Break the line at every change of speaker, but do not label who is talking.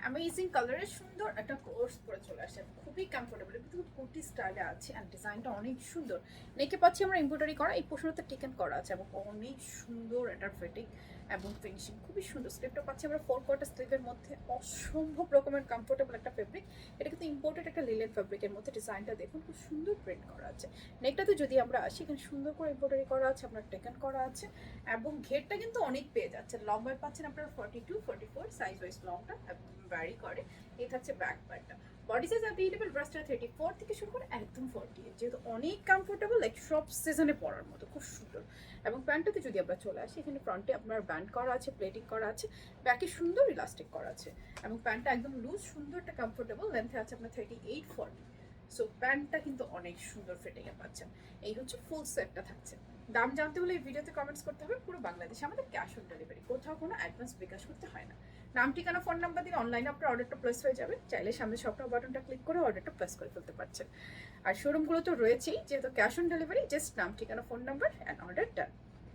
Amazing কালারের সুন্দর একটা কোর্স পরে চলে আসে, খুবই কমফোর্টেবল, কিন্তু কুর্তি স্টাইলে আছে অ্যান্ড ডিজাইনটা অনেক সুন্দর। নেকে পাচ্ছি আমরা এমব্রয়ডারি করা, এই পোর্শনটা টেকেন করা আছে এবং অনেক সুন্দর এটার ফিটিং এবং ফিনিশিং খুবই সুন্দর। স্লিপটা পাচ্ছি আমরা 4/4 স্লিভের মধ্যে, অসম্ভব রকমের কমফোর্টেবল একটা ফেব্রিক। এটা কিন্তু ইম্পোর্টেড একটা লিলেন ফেব্রিকের মধ্যে। ডিজাইনটা দেখুন খুব সুন্দর প্রিন্ট করা আছে। নেকটাতে যদি আমরা আসি, এখানে সুন্দর করে এমব্রয়ডারি করা আছে, আপনার টেকেন করা আছে এবং ঘেরটা কিন্তু অনেক পেয়ে যাচ্ছে। লম্বায় পাচ্ছেন আপনার 42-44 সাইজ ওয়াইজ লংটা ভ্যারি করে। এই থাকছে ব্যাক পার্টটা। বডি সাইজ অ্যাভেলেবল ব্রাস্টটা 34 থেকে শুরু করে একদম 48, যেহেতু অনেক কমফোর্টেবল, লাইক সব সিজনে পরার মতো খুব সুন্দর। এবং প্যান্টটাতে যদি আমরা চলে আসি, এখানে ফ্রন্টে আপনার ব্যান্ড করা আছে, প্লেটিং করা আছে, ব্যাকে সুন্দর ইলাস্টিক করা আছে এবং প্যান্টটা একদম লুজ, সুন্দর একটা কমফোর্টেবল। লেন্থে আছে আপনার 38-40। সো প্যান্টটা কিন্তু অনেক সুন্দর ফিটিংয়ে পাচ্ছেন। এই হচ্ছে ফুল সেটটা থাকছে। দাম জানতে হলে এই ভিডিওতে কমেন্টস করতে হবে। পুরো বাংলাদেশে আমাদের ক্যাশ অন ডেলিভারি, কোথাও কোনো অ্যাডভান্স বিকাশ করতে হয় না। নাম, ঠিকানা, ফোন নাম্বার দিলে অনলাইনে আপনার অর্ডারটা প্লেস হয়ে যাবে। চাইলে সামনে শপটা বাটনটা ক্লিক করে অর্ডারটা প্লেস করে ফেলতে পারছেন। আর শোরুমগুলো তো রয়েছেই, যেহেতু ক্যাশ অন ডেলিভারি, জাস্ট নাম, ঠিকানা, phone number and order done.